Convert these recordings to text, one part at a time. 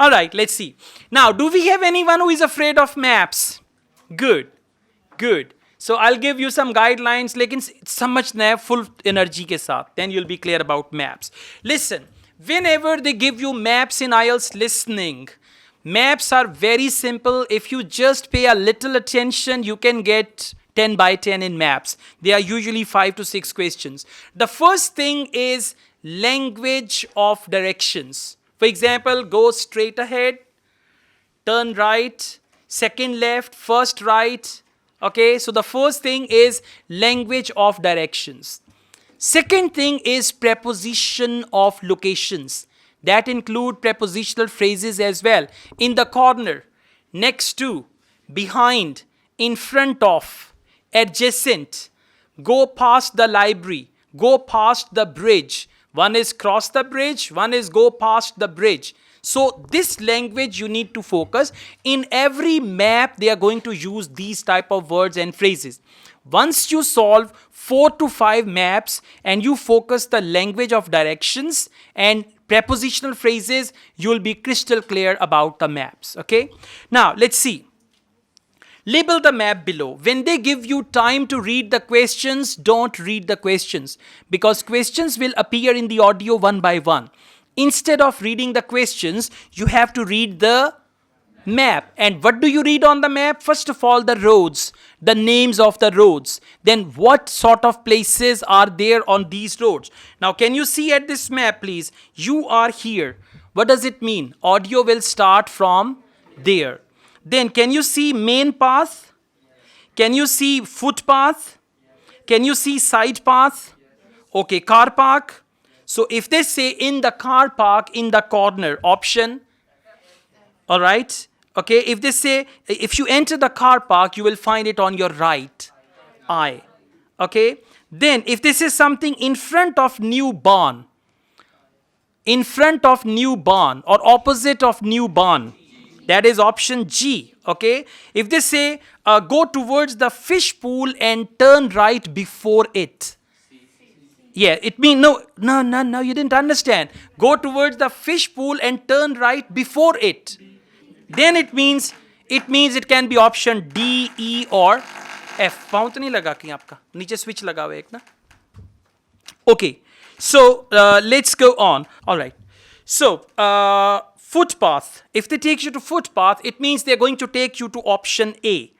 All right, let's see. Now, do we have anyone who is afraid of maps? Good, good. So I'll give you some guidelines, लेकिन समझना है full energy के साथ. Then you'll be clear about maps. Listen, whenever they give you maps in IELTS listening, maps are very simple. If you just pay a little attention, you can get 10 by 10 in maps. They are usually 5 to 6 questions. The first thing is language of directions. For example, go straight ahead, turn right, second left, first right. Okay, so the first thing is language of directions. Second thing is preposition of locations. That include prepositional phrases as well. In the corner, next to, behind, in front of, adjacent, go past the library, go past the bridge. One is cross the bridge, one is go past the bridge. So this language you need to focus. In every map, they are going to use these type of words and phrases. Once you solve 4 to 5 maps and you focus the language of directions and prepositional phrases, you will be crystal clear about the maps. Okay. Now let's see. Label the map below. When they give you time to read the questions, don't read the questions because questions will appear in the audio one by one. Instead of reading the questions, you have to read the map. And what do you read on the map? First of all, the roads, the names of the roads. Then what sort of places are there on these roads? Now, can you see at this map, please? You are here. What does it mean? Audio will start from there. Then can you see main path? Can you see footpath? Can you see side path? Okay, car park. So if they say in the car park in the corner, option, all right, okay, if they say, if you enter the car park, you will find it on your right eye, okay. Then if they say something in front of new barn or opposite of new barn, that is option G, okay. If they say go towards the fish pool and turn right before it, yeah, it means no, you didn't understand. Go towards the fish pool and turn right before it. Then it means it can be option D, E or F. पाँव तो नहीं लगा कहीं आपका? नीचे switch लगा हुआ है एक ना? Okay, so let's go on. All right. So footpath. If they take you to footpath, it means they're going to take you to option A.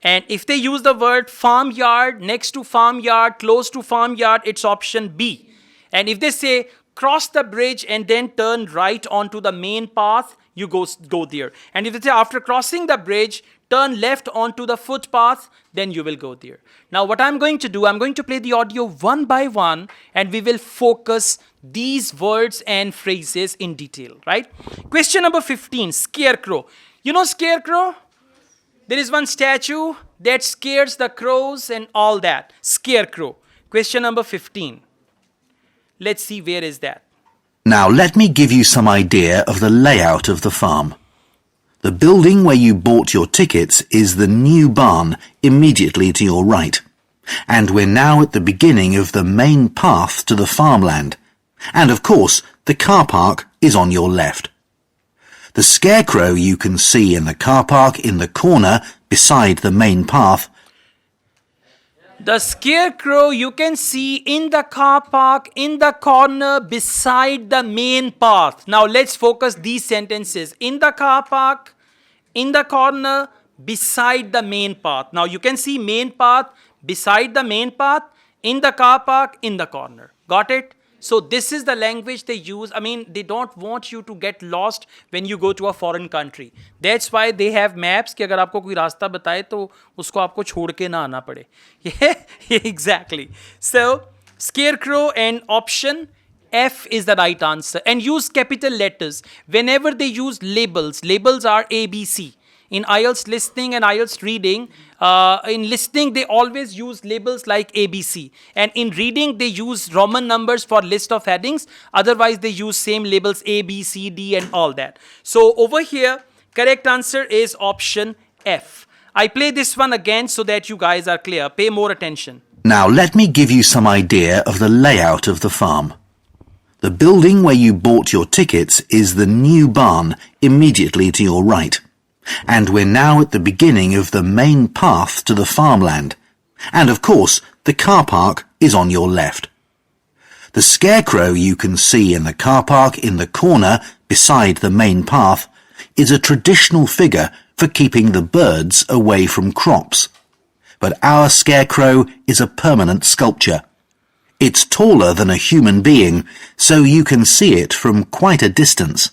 And if they use the word farmyard, next to farmyard, close to farmyard, it's option B. And if they say cross the bridge and then turn right onto the main path, you go there. And if they say after crossing the bridge, turn left onto the footpath, then you will go there. Now what I'm going to do, I'm going to play the audio one by one and we will focus these words and phrases in detail, right? Question number 15, scarecrow. You know scarecrow? There is one statue that scares the crows and all that. Scarecrow. Question number 15. Let's see where is that. Now let me give you some idea of the layout of the farm. The building where you bought your tickets is the new barn immediately to your right. And we're now at the beginning of the main path to the farmland. And of course, the car park is on your left. The scarecrow you can see in the car park in the corner beside the main path. The scarecrow you can see in the car park in the corner beside the main path. Now let's focus these sentences. In the car park, in the corner, beside the main path. Now you can see main path, beside the main path, in the car park, in the corner. Got it? So this is the language they use. I mean, they don't want you to get lost when you go to a foreign country. That's why they have maps कि अगर आपको कोई रास्ता बताए तो उसको आपको छोड़ के ना आना पड़े. Yeah, exactly. So scarecrow and option F is the right answer. And use capital letters. Whenever they use labels, labels are A, B, C. In IELTS listening and IELTS reading, in listening they always use labels like ABC. And in reading they use Roman numbers for list of headings. Otherwise they use same labels A, B, C, D and all that. So over here, correct answer is option F. I play this one again so that you guys are clear. Pay more attention. Now let me give you some idea of the layout of the farm. The building where you bought your tickets is the new barn immediately to your right. And we're now at the beginning of the main path to the farmland. And of course, the car park is on your left. The scarecrow you can see in the car park in the corner beside the main path is a traditional figure for keeping the birds away from crops. But our scarecrow is a permanent sculpture. It's taller than a human being, so you can see it from quite a distance.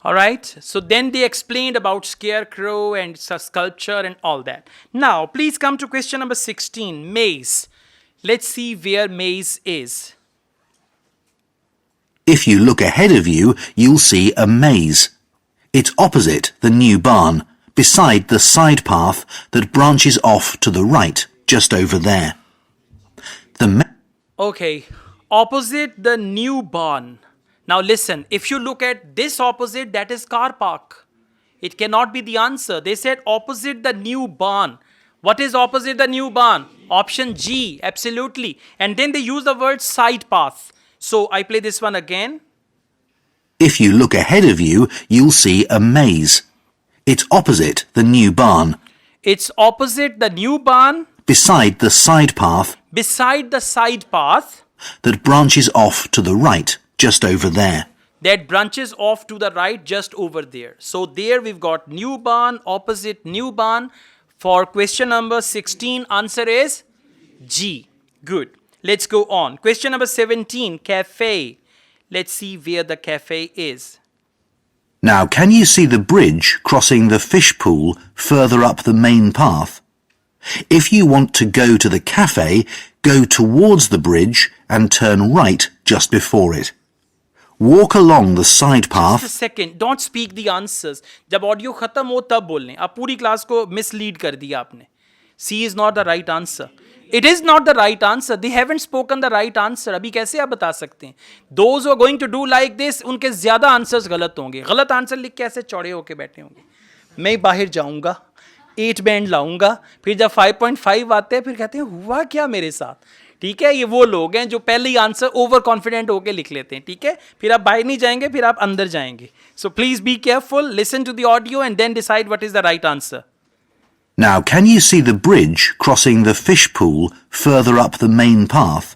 Alright, so then they explained about scarecrow and sculpture and all that. Now, please come to question number 16, maze. Let's see where maze is. If you look ahead of you, you'll see a maze. It's opposite the new barn, beside the side path that branches off to the right, just over there. Okay, opposite the new barn. Now listen, if you look at this opposite, that is car park. It cannot be the answer. They said opposite the new barn. What is opposite the new barn? Option G, absolutely. And then they use the word side path. So I play this one again. If you look ahead of you, you'll see a maze. It's opposite the new barn. It's opposite the new barn. Beside the side path. Beside the side path. That branches off to the right, just over there. That branches off to the right, just over there. So there we've got new barn, opposite new barn. For question number 16, answer is G. Good. Let's go on. Question number 17, cafe. Let's see where the cafe is. Now, can you see the bridge crossing the fish pool further up the main path? If you want to go to the cafe, go towards the bridge and turn right just before it. Walk along the side path. Just a second, don't speak the answers. जब audio खत्म हो तब बोलने. आप पूरी class को mislead कर दिया आपने. C is not the right answer. It is not the right answer. They haven't spoken the right answer. अभी कैसे आप बता सकते हैं? Those who are going to do like this, उनके ज़्यादा answers गलत होंगे. गलत answer लिख के ऐसे चौड़े होके बैठे होंगे. मैं बाहर जाऊँगा, 8 बैंड लाऊंगा, फिर जब 5.5 आते हैं फिर कहते हैं हुआ क्या मेरे साथ. ठीक है, ये वो लोग हैं जो पहले ही आंसर ओवर कॉन्फिडेंट होके लिख लेते हैं. ठीक है, फिर आप बाहर नहीं जाएंगे, फिर आप अंदर जाएंगे. So please be careful, listen to the audio and then decide what is the right answer. Now, can you see the bridge crossing the fish pool further up the main path?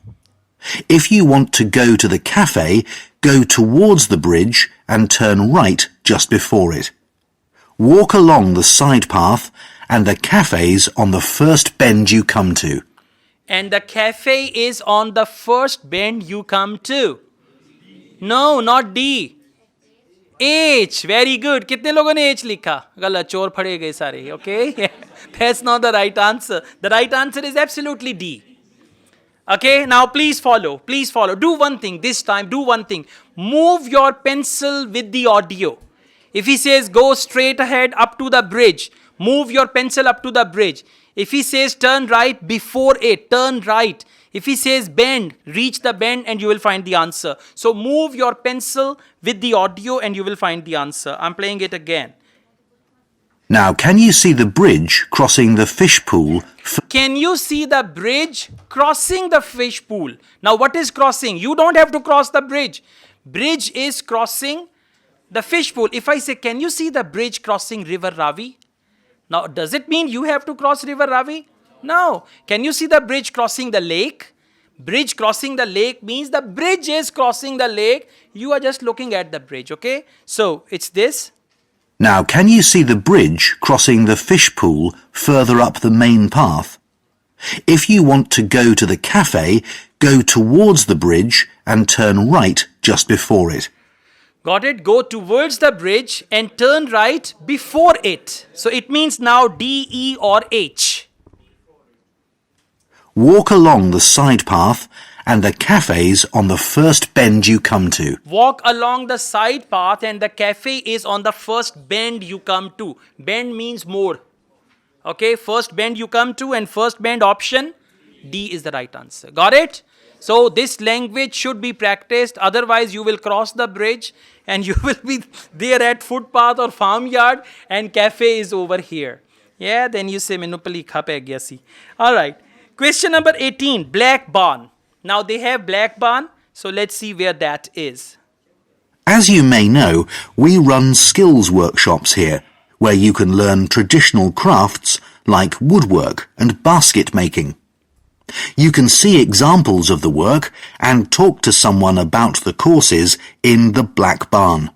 If you want to go to the cafe, go towards the bridge and turn right just before it. Walk along the side path and the cafe's on the first bend you come to. And the cafe is on the first bend you come to. No, not D. H. Very good. कितने लोगों ने H लिखा? गलत, चोर फड़े गए सारे. Okay? That's not the right answer. The right answer is absolutely D. Okay, now please follow. Please follow. Do one thing this time. Do one thing. Move your pencil with the audio. If he says go straight ahead up to the bridge, move your pencil up to the bridge. If he says turn right before it, turn right. If he says bend, reach the bend and you will find the answer. So move your pencil with the audio and you will find the answer. I'm playing it again. Now, can you see the bridge crossing the fish pool? Can you see the bridge crossing the fish pool? Now, what is crossing? You don't have to cross the bridge. Bridge is crossing the fish pool. If I say, can you see the bridge crossing River Ravi? Now, does it mean you have to cross River Ravi? No. Can you see the bridge crossing the lake? Bridge crossing the lake means the bridge is crossing the lake. You are just looking at the bridge, okay? So, it's this. Now, can you see the bridge crossing the fish pool further up the main path? If you want to go to the cafe, go towards the bridge and turn right just before it. Got it? Go towards the bridge and turn right before it. So it means now D, E or H. Walk along the side path and the cafe's on the first bend you come to. Walk along the side path and the cafe is on the first bend you come to. Bend means more. Okay, first bend you come to and first bend option D is the right answer. Got it? So this language should be practiced, otherwise you will cross the bridge and you will be there at footpath or farmyard and cafe is over here. Yeah, then you say Monopoly khape gyasi. All right. Question number 18, black barn. Now they have black barn, so let's see where that is. As you may know, we run skills workshops here, where you can learn traditional crafts like woodwork and basket making. You can see examples of the work and talk to someone about the courses in the Black Barn.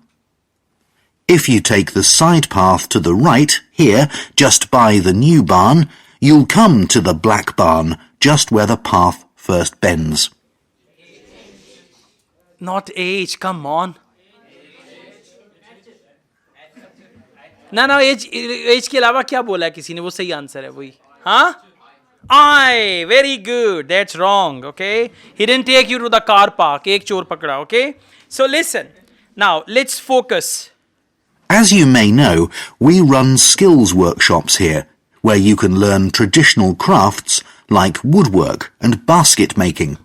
If you take the side path to the right, here, just by the new barn, you'll come to the Black Barn, just where the path first bends. Not H, come on. ना as के अलावा क्या बोला है किसी ने, वो सही आंसर है वही. हाँ, I, very good. That's wrong. Okay, he didn't take you to the car park. एक चोर पकड़ा. Okay, so listen. Now let's focus. As you may know, we run skills workshops here, where you can learn traditional crafts like woodwork and basket making.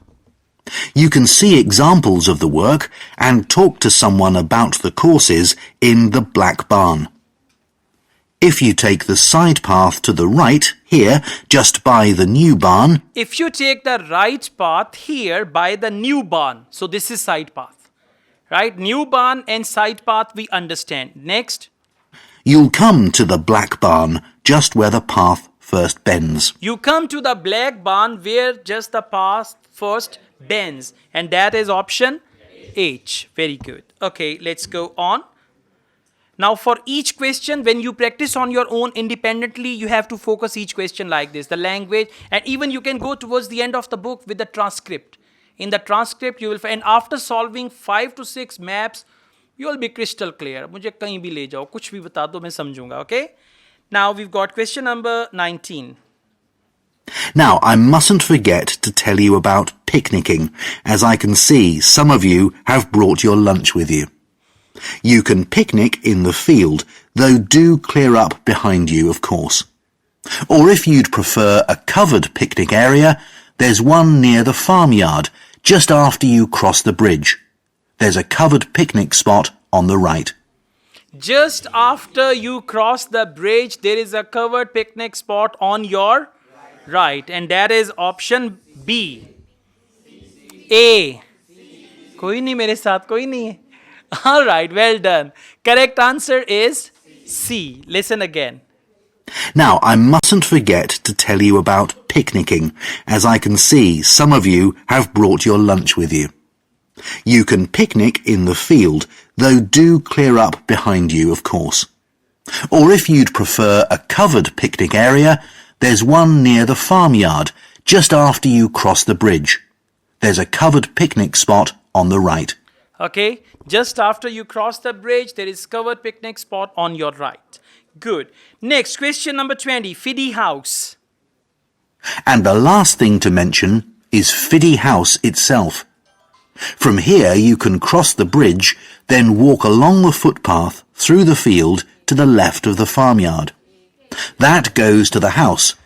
You can see examples of the work and talk to someone about the courses in the Black Barn. If you take the side path to the right, here, just by the new barn. If you take the right path here by the new barn, so this is side path, right? New barn and side path we understand. Next. You'll come to the Black Barn, just where the path first bends. You come to the Black Barn where just the path first bends, and that is option H. Very good. Okay, let's go on. Now for each question, when you practice on your own independently, you have to focus each question like this, the language, and even you can go towards the end of the book with the transcript. In the transcript, you will find, after solving 5 to 6 maps, you will be crystal clear. मुझे कहीं भी ले जाओ, कुछ भी बता दो, मैं समझूंगा, okay? Now we've got question number 19. Now, I mustn't forget to tell you about picnicking, as I can see some of you have brought your lunch with you. You can picnic in the field, though do clear up behind you, of course. Or if you'd prefer a covered picnic area, there's one near the farmyard, just after you cross the bridge. There's a covered picnic spot on the right. Just after you cross the bridge, there is a covered picnic spot on your right, and that is option B. A. कोई नहीं मेरे साथ, कोई नहीं है. All right, well done. Correct answer is C. Listen again. Now, I mustn't forget to tell you about picnicking, as I can see some of you have brought your lunch with you. You can picnic in the field, though do clear up behind you, of course. Or if you'd prefer a covered picnic area, there's one near the farmyard, just after you cross the bridge. There's a covered picnic spot on the right. Okay, just after you cross the bridge, there is covered picnic spot on your right. Good. Next, question number 20, Fiddy House. And the last thing to mention is Fiddy House itself. From here you can cross the bridge, then walk along the footpath through the field to the left of the farmyard. That goes to the house,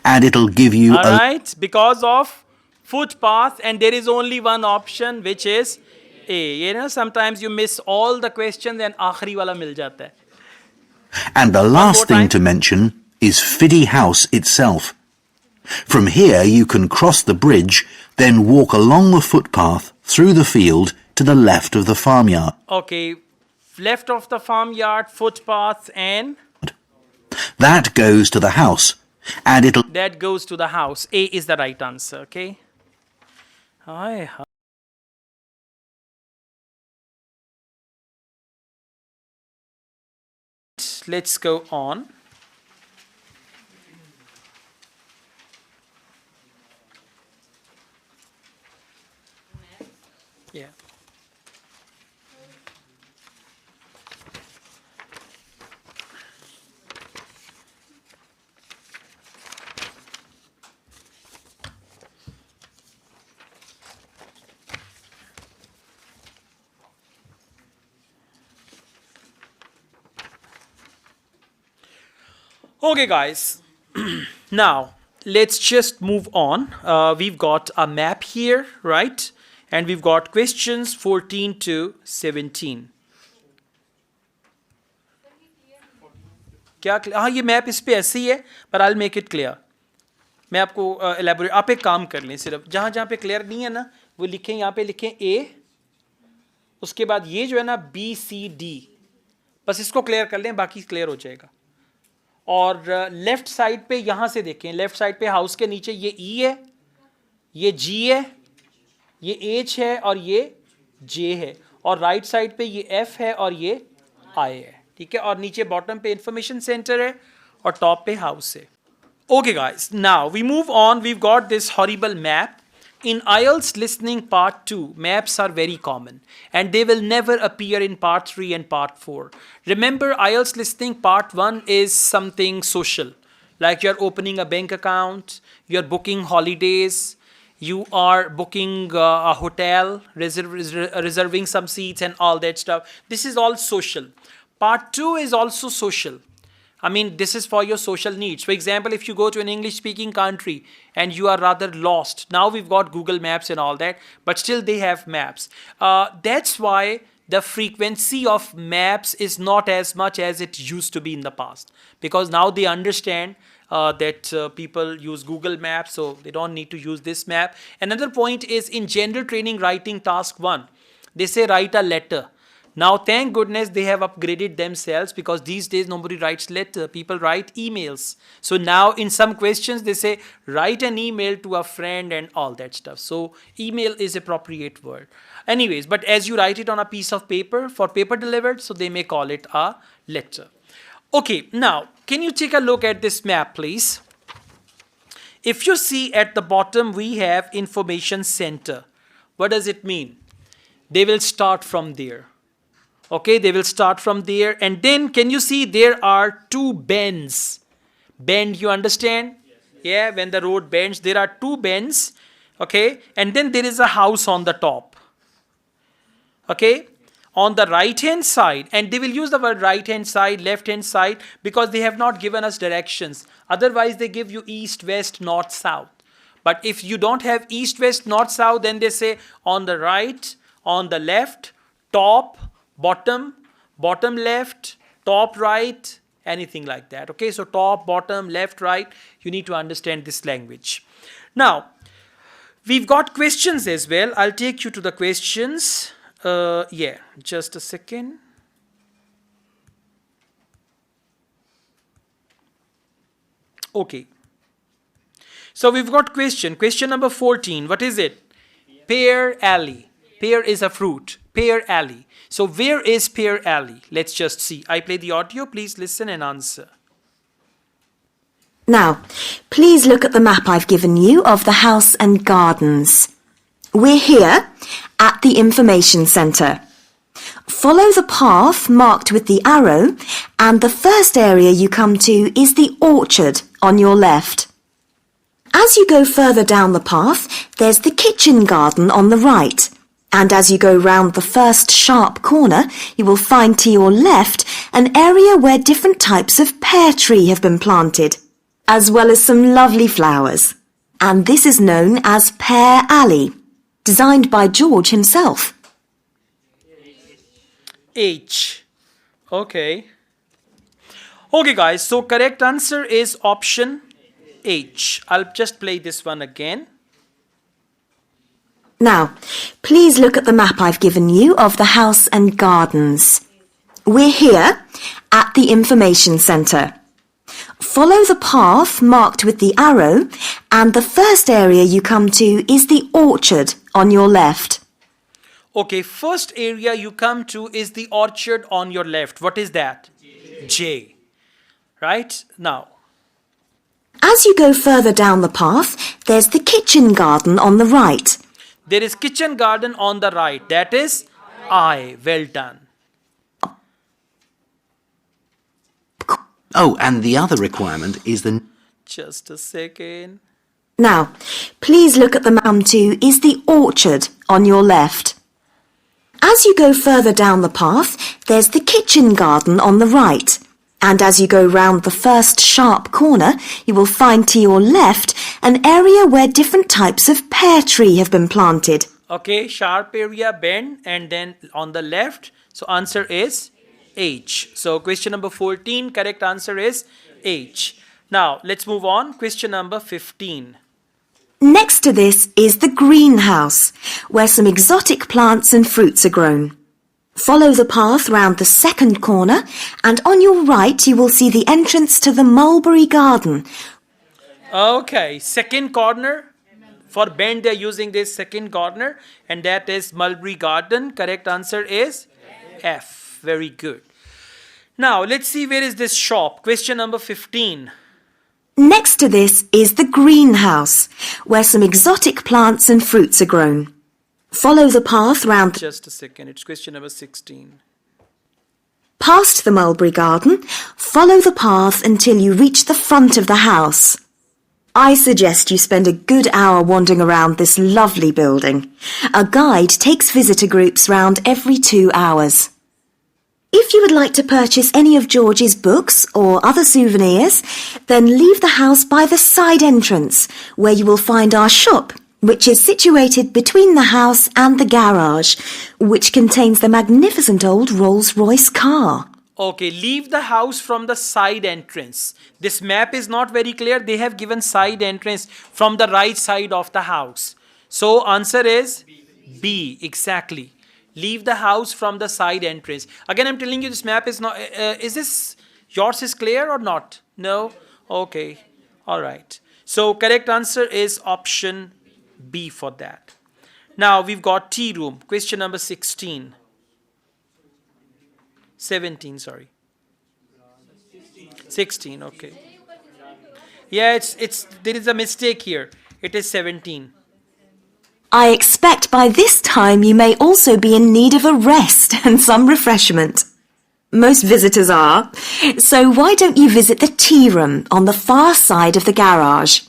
and it'll give you All right, because of footpath, and there is only one option, which is A. You know, sometimes you miss all the questions and आखिरी वाला मिल जाता है. And the last thing to mention is Fiddy House itself. From here you can cross the bridge, then walk along the footpath through the field to the left of the farmyard. Okay, left of the farmyard, footpath, and that goes to the house, and it'll... That goes to the house. A is the right answer, okay? Hi. Let's go on. Yeah. Okay, guys. Now, let's just move on. We've got a map here, right? And we've got questions 14 to 17. क्या हाँ ये map इस पे ऐसे ही है पर I'll make it clear. मैं आपको elaborate आप एक काम कर लें सिर्फ जहाँ जहाँ पे clear नहीं है ना वो लिखें यहाँ पे लिखें A उसके बाद ये जो है ना BCD, बस इसको क्लियर कर लें, बाकी क्लियर हो जाएगा। और लेफ्ट साइड पे यहां से देखें, लेफ्ट साइड पे हाउस के नीचे ये E है, ये G है, ये H है और ये J है, और राइट साइड पे ये F है और ये I है, ठीक है। और नीचे बॉटम पे इंफॉर्मेशन सेंटर है और टॉप पे हाउस है। Okay guys, now we move on. We've got this horrible map. In IELTS listening part 2, maps are very common and they will never appear in part 3 and part 4. Remember, IELTS listening part 1 is something social, like you're opening a bank account, you're booking holidays, you are booking a hotel, reserving some seats and all that stuff. This is all social. Part 2 is also social. I mean, this is for your social needs. For example, if you go to an English-speaking country and you are rather lost, now we've got Google Maps and all that, but still they have maps. That's why the frequency of maps is not as much as it used to be in the past, because now they understand that people use Google Maps, so they don't need to use this map. Another point is in general training writing task 1, they say write a letter. Now, thank goodness they have upgraded themselves, because these days nobody writes letter, people write emails. So now in some questions they say write an email to a friend and all that stuff. So email is appropriate word. Anyways, but as you write it on a piece of paper for paper delivered, so they may call it a letter. Okay, now can you take a look at this map, please? If you see at the bottom we have information center. What does it mean? They will start from there. Okay, they will start from there, and then can you see there are two bends? Bend, you understand? Yes. Yeah, when the road bends, there are two bends. Okay, and then there is a house on the top. Okay, on the right hand side, and they will use the word right hand side, left hand side, because they have not given us directions. Otherwise they give you east, west, north, south. But if you don't have east, west, north, south, then they say on the right, on the left, top, bottom, bottom left, top right, anything like that. Okay, so top, bottom, left, right, you need to understand this language. Now, we've got questions as well. I'll take you to the questions. Yeah, just a second. Okay. So we've got question number 14. What is it? Pear alley. Pear is a fruit. Pear alley. So where is Pear alley? Let's just see. I play the audio. Please listen and answer. Now, please look at the map I've given you of the house and gardens. We're here at the information centre. Follow the path marked with the arrow, and the first area you come to is the orchard on your left. As you go further down the path, there's the kitchen garden on the right. And as you go round the first sharp corner, you will find to your left an area where different types of pear tree have been planted, as well as some lovely flowers. And this is known as Pear Alley, designed by George himself. H. Okay. Okay guys, so correct answer is option H. I'll just play this one again. Now, please look at the map I've given you of the house and gardens. We're here at the information centre. Follow the path marked with the arrow, and the first area you come to is the orchard on your left. Okay, first area you come to is the orchard on your left. What is that? J. Right? Now. As you go further down the path, there's the kitchen garden on the right. There is kitchen garden on the right. That is I. Well done. Oh, and the other requirement is the... Just a second. Now, please look at the map to is the orchard on your left. As you go further down the path, there's the kitchen garden on the right. And as you go round the first sharp corner, you will find to your left an area where different types of pear tree have been planted. Okay, sharp area, bend, and then on the left. So answer is H. So question number 14, correct answer is H. Now, let's move on. Question number 15. Next to this is the greenhouse, where some exotic plants and fruits are grown. Follow the path round the second corner, and on your right you will see the entrance to the mulberry garden. Okay, second corner. For bend, they're using this second corner, and that is mulberry garden. Correct answer is F. Very good. Now, let's see where is this shop. Question number 15. Next to this is the greenhouse, where some exotic plants and fruits are grown. Follow the path round Just a second. It's question number 16. past the mulberry garden. Follow the path until you reach the front of the house. I suggest you spend a good hour wandering around this lovely building. A guide takes visitor groups round every 2 hours. If you would like to purchase any of George's books or other souvenirs, then leave the house by the side entrance, where you will find our shop, which is situated between the house and the garage, which contains the magnificent old Rolls-Royce car. Okay, leave the house from the side entrance. This map is not very clear. They have given side entrance from the right side of the house. So answer is B, exactly. Leave the house from the side entrance. Again, I'm telling you this map is not, is this, yours is clear or not? No? Okay, all right. So correct answer is option B for that. Now we've got tea room. Question number 16. 17, sorry. 16, okay. Yeah, there is a mistake here. It is 17. I expect by this time you may also be in need of a rest and some refreshment. Most visitors are. So why don't you visit the tea room on the far side of the garage?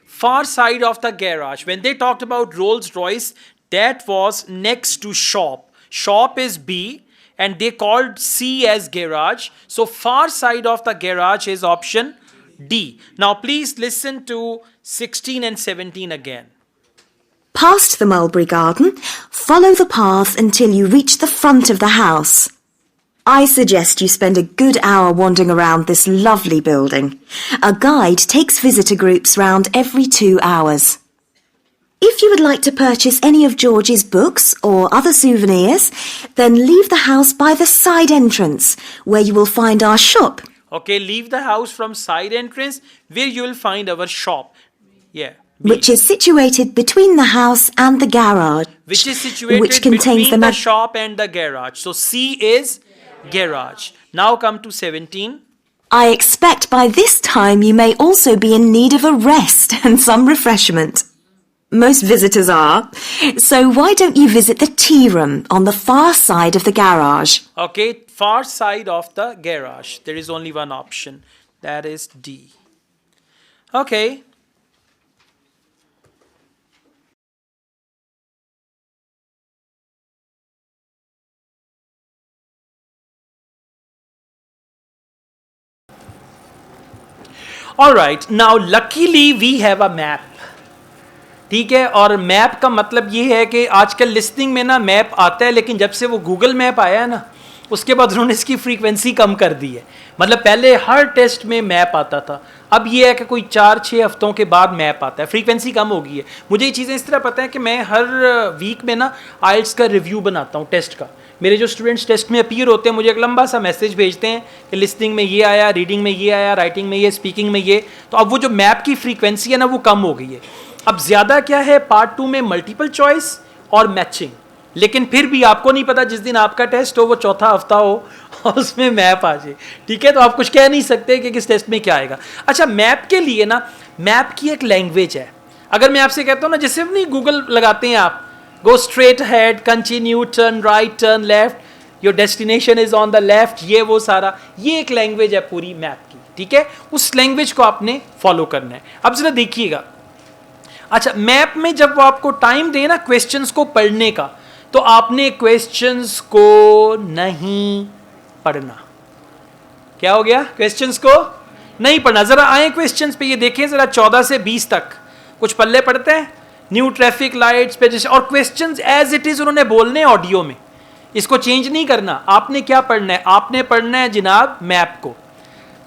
Far side of the garage. When they talked about Rolls-Royce, that was next to shop. Shop is B and they called C as garage. So far side of the garage is option D. Now please listen to 16 and 17 again. Past the mulberry garden, follow the path until you reach the front of the house. I suggest you spend a good hour wandering around this lovely building. A guide takes visitor groups round every 2 hours. If you would like to purchase any of George's books or other souvenirs, then leave the house by the side entrance, where you will find our shop. Okay, leave the house from side entrance where you will find our shop. Yeah. B. Which is situated between the house and the garage. Which is situated which contains between the the shop and the garage. So C is garage. Now come to 17. I expect by this time you may also be in need of a rest and some refreshment. Most visitors are. So why don't you visit the tea room on the far side of the garage? Okay, far side of the garage. There is only one option. That is D. Okay. Alright, now luckily we have a map. ठीक है, और map का मतलब ये है कि आजकल listing में ना मैप आता है, लेकिन जब से वो गूगल मैप आया है ना, उसके बाद उन्होंने इसकी फ्रीक्वेंसी कम कर दी है. मतलब पहले हर टेस्ट में मैप आता था, अब ये है कि कोई 4-6 हफ्तों के बाद मैप आता है. फ्रीक्वेंसी कम हो गई है. मुझे ये चीज़ें इस तरह पता है कि मैं हर वीक में ना आइल्स का रिव्यू बनाता हूँ टेस्ट का. मेरे जो स्टूडेंट्स टेस्ट में अपीयर होते हैं मुझे एक लंबा सा मैसेज भेजते हैं कि लिस्टिंग में ये आया, रीडिंग में ये आया, राइटिंग में ये, स्पीकिंग में ये. तो अब वो जो मैप की फ्रीक्वेंसी है ना वो कम हो गई है. अब ज़्यादा क्या है, पार्ट 2 में मल्टीपल चॉइस और मैचिंग. लेकिन फिर भी आपको नहीं पता जिस दिन आपका टेस्ट हो वो चौथा हफ्ता हो और उसमें मैप आ जाए. ठीक है, तो आप कुछ कह नहीं सकते कि किस टेस्ट में क्या आएगा. अच्छा, मैप के लिए ना मैप की एक लैंग्वेज है. अगर मैं आपसे कहता हूँ ना, जैसे नहीं गूगल लगाते हैं आप, go straight head, continue, turn right, turn left, your destination is on the left, ये वो सारा, ये एक लैंग्वेज है पूरी मैप की. ठीक है, उस लैंग्वेज को आपने फॉलो करना है. अब जरा देखिएगा. अच्छा, मैप में जब वो आपको टाइम दे ना क्वेश्चंस को पढ़ने का, तो आपने क्वेश्चंस को नहीं पढ़ना. क्या हो गया? क्वेश्चंस को नहीं पढ़ना. जरा आए क्वेश्चंस पे, ये देखें जरा 14 से 20 तक कुछ पल्ले पढ़ते हैं. न्यू ट्रैफिक लाइट्स पे जैसे, और क्वेश्चंस एज इट इज उन्होंने बोलने ऑडियो में, इसको चेंज नहीं करना. आपने क्या पढ़ना है? आपने पढ़ना है जनाब मैप को.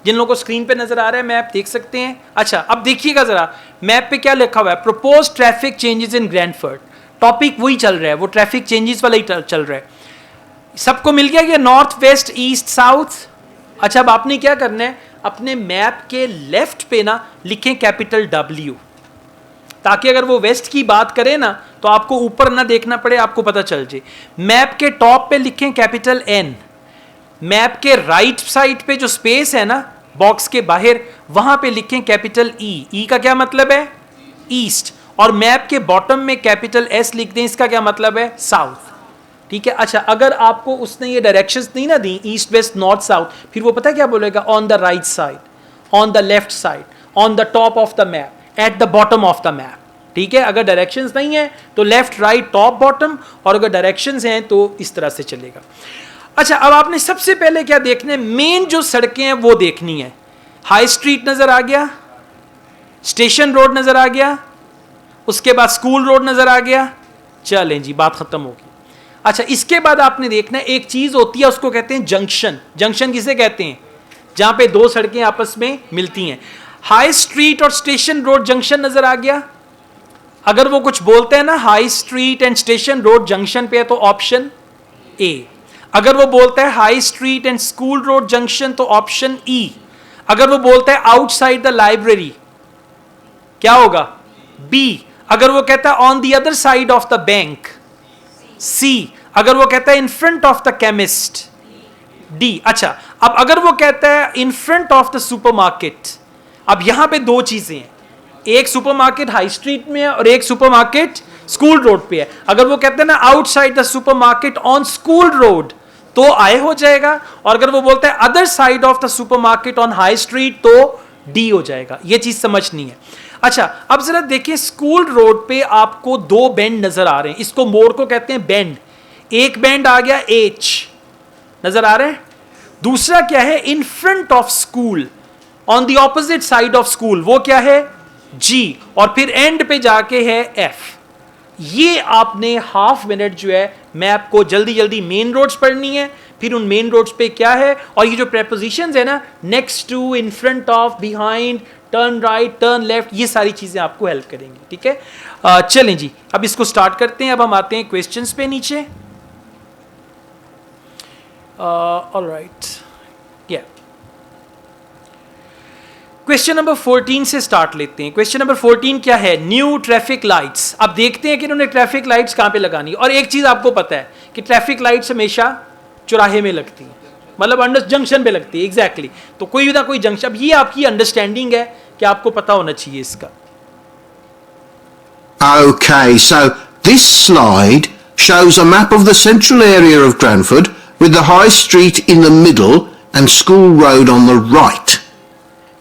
जिन लोगों को स्क्रीन पे नजर आ रहा है मैप देख सकते हैं. अच्छा, अब देखिएगा जरा मैप पे क्या लिखा हुआ है. Propose traffic changes in Grandford. Topic वही चल रहा है, वो ट्रैफिक चेंजेस वाला ही चल रहा है. सबको मिल गया कि नॉर्थ वेस्ट ईस्ट साउथ? अच्छा, अब आपने क्या करना है, अपने मैप के लेफ्ट पे ना लिखें कैपिटल W, ताकि अगर वो वेस्ट की बात करे ना तो आपको ऊपर ना देखना पड़े, आपको पता चल जाए। मैप के टॉप पे लिखें कैपिटल N, मैप के राइट साइड पे जो स्पेस है ना बॉक्स के बाहर, वहां पे लिखें कैपिटल E का क्या मतलब है? ईस्ट। और मैप के बॉटम में कैपिटल S लिख दें, इसका क्या मतलब है? साउथ। ठीक है। अच्छा, अगर आपको उसने ये डायरेक्शंस नहीं ना दी, ईस्ट वेस्ट नॉर्थ साउथ, फिर वो पता क्या बोलेगा? On the right side, on the left side, on the top of the map, at the bottom of the map. ठीक है। अगर डायरेक्शंस नहीं है तो लेफ्ट राइट टॉप बॉटम, और अगर डायरेक्शंस हैं तो इस तरह से चलेगा। अच्छा, अब आपने सबसे पहले क्या देखना है? मेन जो सड़कें हैं वो देखनी है। हाई स्ट्रीट नजर आ गया, स्टेशन रोड नजर आ गया, उसके बाद स्कूल रोड नजर आ गया, चलें जी, बात खत्म होगी। अच्छा, इसके बाद आपने देखना है, एक चीज होती है उसको कहते हैं जंक्शन। जंक्शन किसे कहते हैं? जहां पे दो सड़कें आपस में मिलती हैं। हाई स्ट्रीट और स्टेशन रोड जंक्शन नजर आ गया? अगर वो कुछ बोलते हैं ना high street and station road junction पे है तो ऑप्शन ए। अगर वो बोलता है high street and school road junction तो ऑप्शन ई। अगर वो बोलता है आउटसाइड द लाइब्रेरी, क्या होगा? बी। अगर वो कहता है on the other side of the bank, C. अगर वो कहता है in front of the chemist, D. अच्छा, अब अगर वो कहता है in front of the supermarket, अब यहां पे दो चीजें हैं, एक सुपरमार्केट हाई स्ट्रीट में है और एक सुपरमार्केट स्कूल रोड पे है। अगर वो कहते हैं ना outside the supermarket on school road तो आई हो जाएगा, और अगर वो बोलता है other side of the supermarket on high street तो डी हो जाएगा। ये चीज समझनी है। अच्छा, अब जरा देखिए, स्कूल रोड पे आपको दो बेंड नजर आ रहे हैं, इसको मोड़ को कहते हैं बेंड। एक बेंड आ गया एच, नजर आ रहा है। दूसरा क्या है? In front of school, on the opposite side of school, वो क्या है? जी। और फिर एंड पे जाके है एफ। ये आपने हाफ मिनट जो है मैप को जल्दी जल्दी मेन रोड्स पढ़नी है, फिर उन मेन रोड्स पे क्या है, और ये जो प्रेपोजिशंस है ना, next to, in front of, behind, turn right, turn left, ये सारी चीजें आपको हेल्प करेंगी। ठीक है। चलें जी, अब इसको स्टार्ट करते हैं। अब हम आते हैं क्वेश्चंस पे नीचे। ऑलराइट, या क्वेश्चन नंबर 14 से स्टार्ट लेते हैं। क्वेश्चन नंबर 14 क्या है? New traffic lights. अब देखते हैं कि इन्होंने ट्रैफिक लाइट्स कहां पे लगानी। और एक चीज आपको पता है कि ट्रैफिक लाइट्स हमेशा चौराहे में लगती हैं, मतलब अंडर जंक्शन पे लगती है। एग्जैक्टली। तो कोई ना कोई जंक्शन, अब ये आपकी अंडरस्टैंडिंग है कि आपको पता होना चाहिए इसका। Okay, so this slide shows a map of the central area of Granford with the high street in the middle and School Road on the right.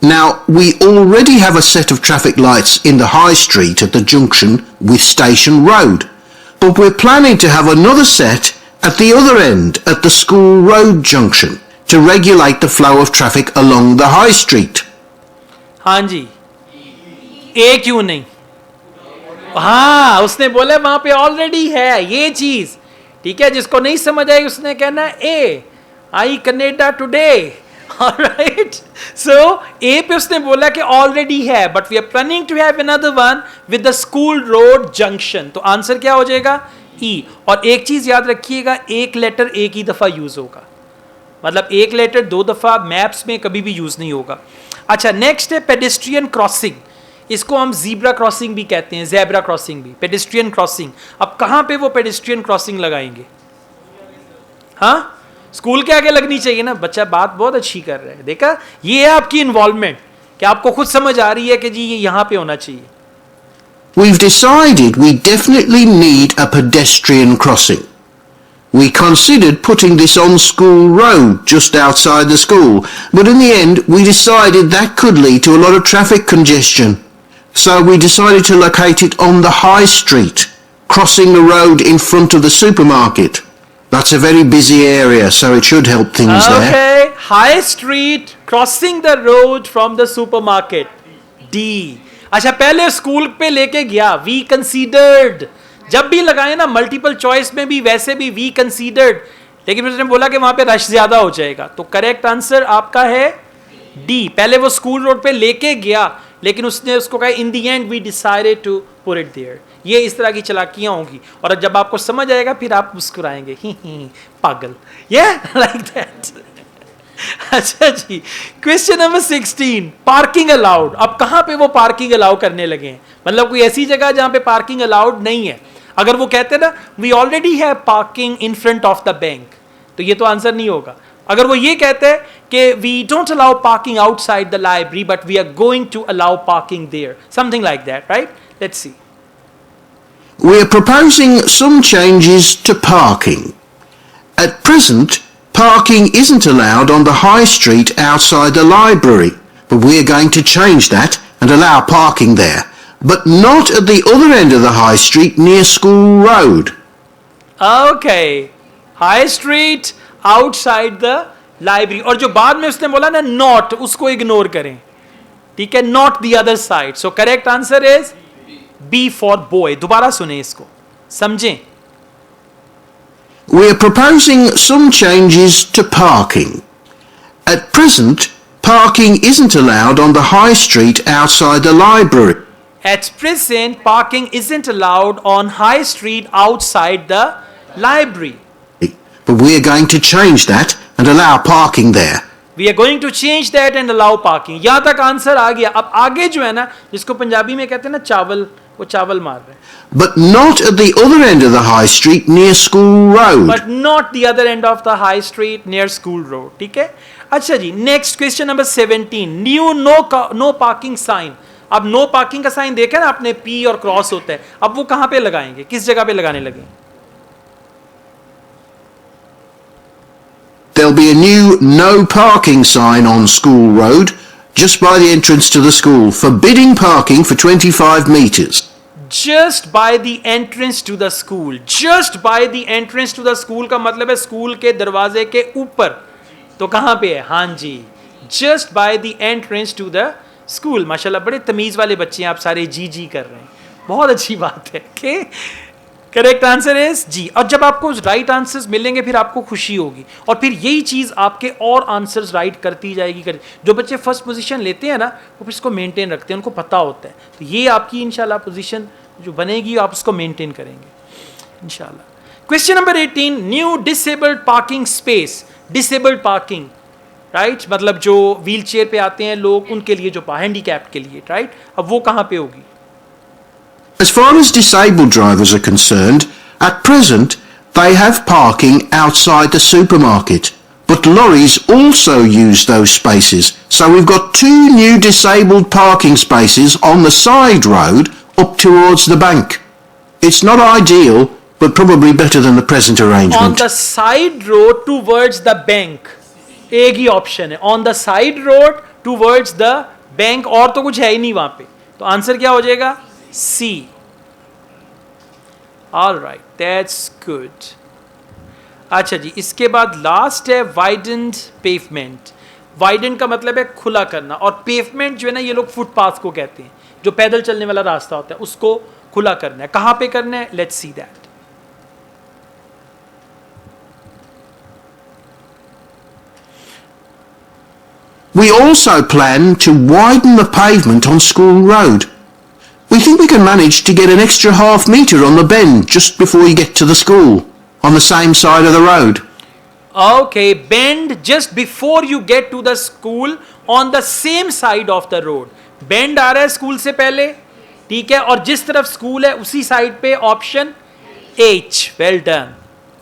Now, we already have a set of traffic lights in the high street at the junction with Station Road, but we're planning to have another set at the other end at the School Road junction to regulate the flow of traffic along the high street. हाँ जी, ए क्यों नहीं? हाँ, उसने बोला वहां पे already है ये चीज। ठीक है, जिसको नहीं समझ आई उसने कहना uh I Canada today. Alright, so A पे उसने बोला कि ऑलरेडी है, but we are planning to have another one with the school road junction. तो आंसर क्या हो जाएगा? ई। और एक चीज याद रखिएगा, एक लेटर एक ही दफा यूज होगा, मतलब एक लेटर दो दफा मैप्स में कभी भी यूज नहीं होगा। अच्छा, नेक्स्ट है पेडेस्ट्रियन क्रॉसिंग। इसको हम जीब्रा क्रॉसिंग भी कहते हैं, ज़ेब्रा क्रॉसिंग भी, पेडेस्ट्रियन क्रॉसिंग। अब कहां पे वो पेडेस्ट्रियन क्रॉसिंग लगाएंगे? हाँ, स्कूल के आगे लगनी चाहिए ना। बच्चा बात बहुत अच्छी कर रहा है, देखा, ये है आपकी इन्वॉल्वमेंट कि आपको खुद समझ आ रही है कि जी ये यहां पे होना चाहिए। We've decided we definitely need a pedestrian crossing. We considered putting this on School Road just outside the school, but in the end we decided that could lead to a lot of traffic congestion. So we decided to locate it on the high street, crossing the road in front of the supermarket. That's a very busy area, so it should help things there. Okay, high street crossing the road from the supermarket. D. अच्छा, पहले school पे लेके गया, we considered. जब भी लगाए ना multiple choice में भी, वैसे भी वी कंसीडर्ड, लेकिन फिर उसने बोला कि वहां पे रश ज्यादा हो जाएगा। तो करेक्ट आंसर आपका है डी। पहले वो स्कूल रोड पे लेके गया, लेकिन उसने उसको कहा in the end we decided to put it there. ये इस तरह की चालाकियां होंगी, और जब आपको समझ आएगा फिर आप मुस्कुराएंगे, ही पागल, ये लाइक दैट। अच्छा जी, क्वेश्चन नंबर 16, पार्किंग अलाउड। अब कहां पे वो पार्किंग अलाउ करने लगे हैं, मतलब कोई ऐसी जगह जहां पे पार्किंग अलाउड नहीं है। अगर वो कहते ना we already have parking in front of the bank, तो ये तो आंसर नहीं होगा। अगर वो ये कहते हैं कि we don't allow parking outside the library but we are going to allow parking there, something like that, right? Let's see. We are proposing some changes to parking. At present, parking isn't allowed on the high street outside the library, but we are going to change that and allow parking there, but not at the other end of the high street near School Road. Okay, high street outside the library, और जो बाद में उसने बोला ना not, उसको ignore करें, ठीक है? Not the other side. So correct answer is B for boy. दोबारा सुने इसको, समझें। We are proposing some changes to parking. At present, parking isn't allowed on the high street outside the library. At present, parking isn't allowed on high street outside the library. But we are going to change that and allow parking there. We are going to change that and allow parking. यहां तक answer आ गया। अब आगे जो है ना, जिसको पंजाबी में कहते हैं ना चावल, वो चावल मार रहे हैं। But not at the other end of the high street near School Road. But not the other end of the high street near School Road, ठीक है? अच्छा जी, next question number 17, new no parking sign. अब no parking का sign देखा ना आपने, P और क्रॉस होता है, अब वो कहां पे लगाएंगे, किस जगह पे लगाने लगे? There'll be a new no parking sign on School Road just by the entrance to the school, forbidding parking for 25 metres. Just by the entrance to the school. Just by the entrance to the school का मतलब है school के दरवाजे के ऊपर। तो कहां पे है? हाँ जी, just by the entrance to the school. माशाल्लाह बड़े तमीज वाले बच्चे हैं आप सारे, जी जी कर रहे हैं, बहुत अच्छी बात है। okay? करेक्ट आंसर इज जी। और जब आपको राइट आंसर्स मिलेंगे फिर आपको खुशी होगी, और फिर यही चीज आपके और आंसर्स राइट करती जाएगी। जो बच्चे फर्स्ट पोजीशन लेते हैं ना, वो फिर इसको मेंटेन रखते हैं, उनको पता होता है, तो ये आपकी इंशाल्लाह पोजीशन जो बनेगी आप उसको मेंटेन करेंगे इंशाल्लाह। Question number 18, new disabled parking space. Disabled parking, right, मतलब जो व्हील चेयर पे आते हैं लोग, उनके लिए, जो हैंडीकैप के लिए, राइट? अब वो कहां पे होगी? As far as disabled drivers are concerned, at present they have parking outside the supermarket, but lorries also use those spaces, so we've got 2 new disabled parking spaces on the side road up towards the bank. It's not ideal, but probably better than the present arrangement. On the side road towards the bank, एक ही option है, on the side road towards the bank, और तो कुछ है ही नहीं वहां पे, तो आंसर क्या हो जाएगा? C. All right, that's good. अच्छा जी, इसके बाद लास्ट है वाइडेंड पेवमेंट। वाइडेंड का मतलब है खुला करना, और पेवमेंट जो है ना, ये लोग फुटपाथ को कहते हैं, जो पैदल चलने वाला रास्ता होता है उसको खुला करना है। कहां पे करना है? Let's see that. We also plan to widen the pavement on School Road. We think we can manage to get an extra half metre on the bend just before you get to the school, on the same side of the road. Okay, bend just before you get to the school on the same side of the road. Bend आ रहा है school से पहले, ठीक है, और जिस तरफ school है उसी साइड पे, option H. Well done,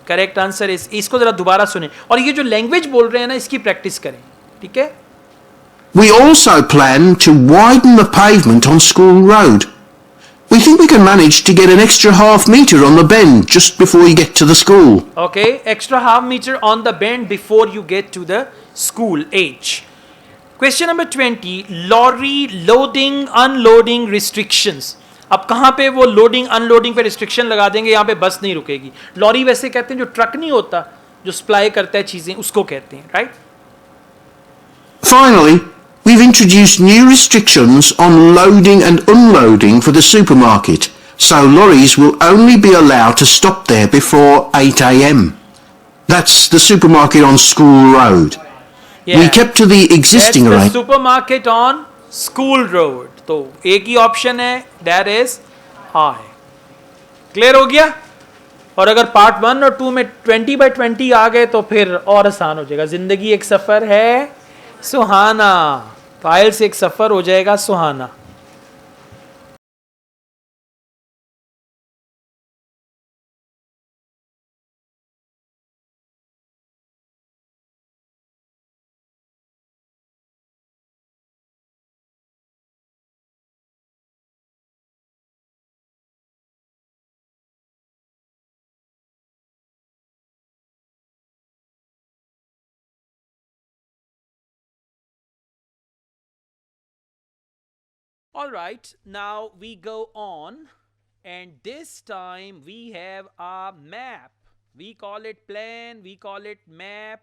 correct answer is. इसको जरा दोबारा सुने, और ये जो लैंग्वेज बोल रहे हैं ना, इसकी प्रैक्टिस करें, ठीक है? We also plan to widen the pavement on School Road. We think we can manage to get an extra half metre on the bend just before you get to the school. Okay, extra half meter on the bend before you get to the school, H. Question number 20, lorry loading unloading restrictions. अब कहाँ पे वो loading unloading पे restriction लगा देंगे? यहाँ पे बस नहीं रुकेगी। लॉरी वैसे कहते हैं जो ट्रक नहीं होता, जो सप्लाई करता है चीजें, उसको कहते हैं, right? Finally, we've introduced new restrictions on loading and unloading for the supermarket, so lorries will only be allowed to stop there before 8 a.m. That's the supermarket on School Road. Yeah. We kept to the existing That's the arrangement. supermarket on School Road. तो एक ही option है, that is I. Clear हो गया? और अगर part 1 और 2 में 20/20 आ गए तो फिर और आसान हो जाएगा. जिंदगी एक सफर है सुहाना. तो IELTS एक सफर हो जाएगा सुहाना. All right, now we go on, and this time we have a map. We call it plan, we call it map,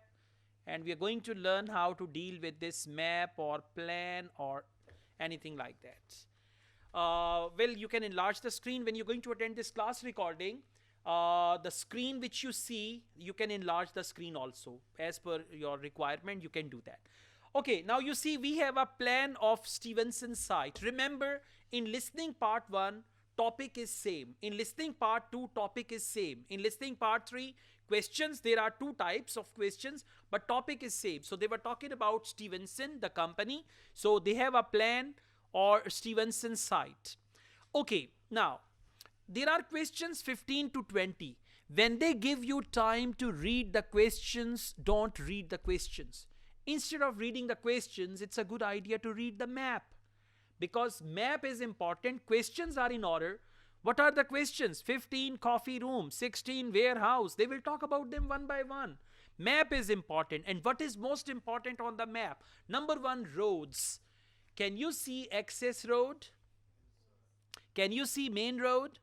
and we are going to learn how to deal with this map or plan or anything like that. Well, you can enlarge the screen when you're going to attend this class recording. The screen which you see, you can enlarge the screen also. As per your requirement, you can do that. Okay, now you see we have a plan of Stevenson site. Remember, in listening part 1, topic is same. In listening part 2, topic is same. In listening part 3, questions, there are 2 types of questions, but topic is same. So they were talking about Stevenson, the company. So they have a plan or Stevenson site. Okay, now there are questions 15 to 20. When they give you time to read the questions, don't read the questions. Instead of reading the questions, it's a good idea to read the map, because map is important. Questions are in order. What are the questions? 15 coffee room, 16 warehouse. They will talk about them one by one. Map is important. And what is most important on the map? Number 1, roads. Can you see access road? Can you see main road?